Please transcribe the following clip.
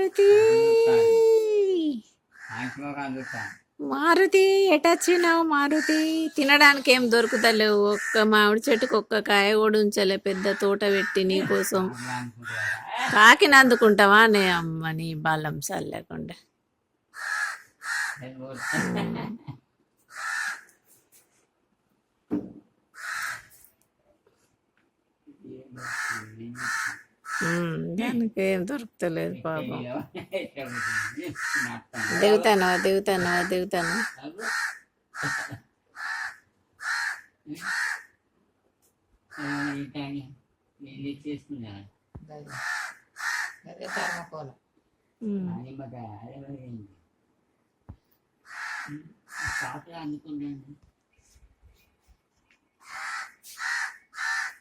మారుతి మారుతి ఎటొచ్చినావు మారుతి? తినడానికి ఏం దొరుకుతలేవు. ఒక్క మామిడి చెట్టుకు ఒక్క కాయ కూడా ఉంచలే. పెద్ద తోట పెట్టి నీకోసం. కాకిని అందుకుంటావా నే అమ్మ నీ బలం లేకుండా. దానికి ఏం దొరుకుతలేదు పాపం. దిగుతాను దిగుతాను దిగుతాను. అందుకుంటాను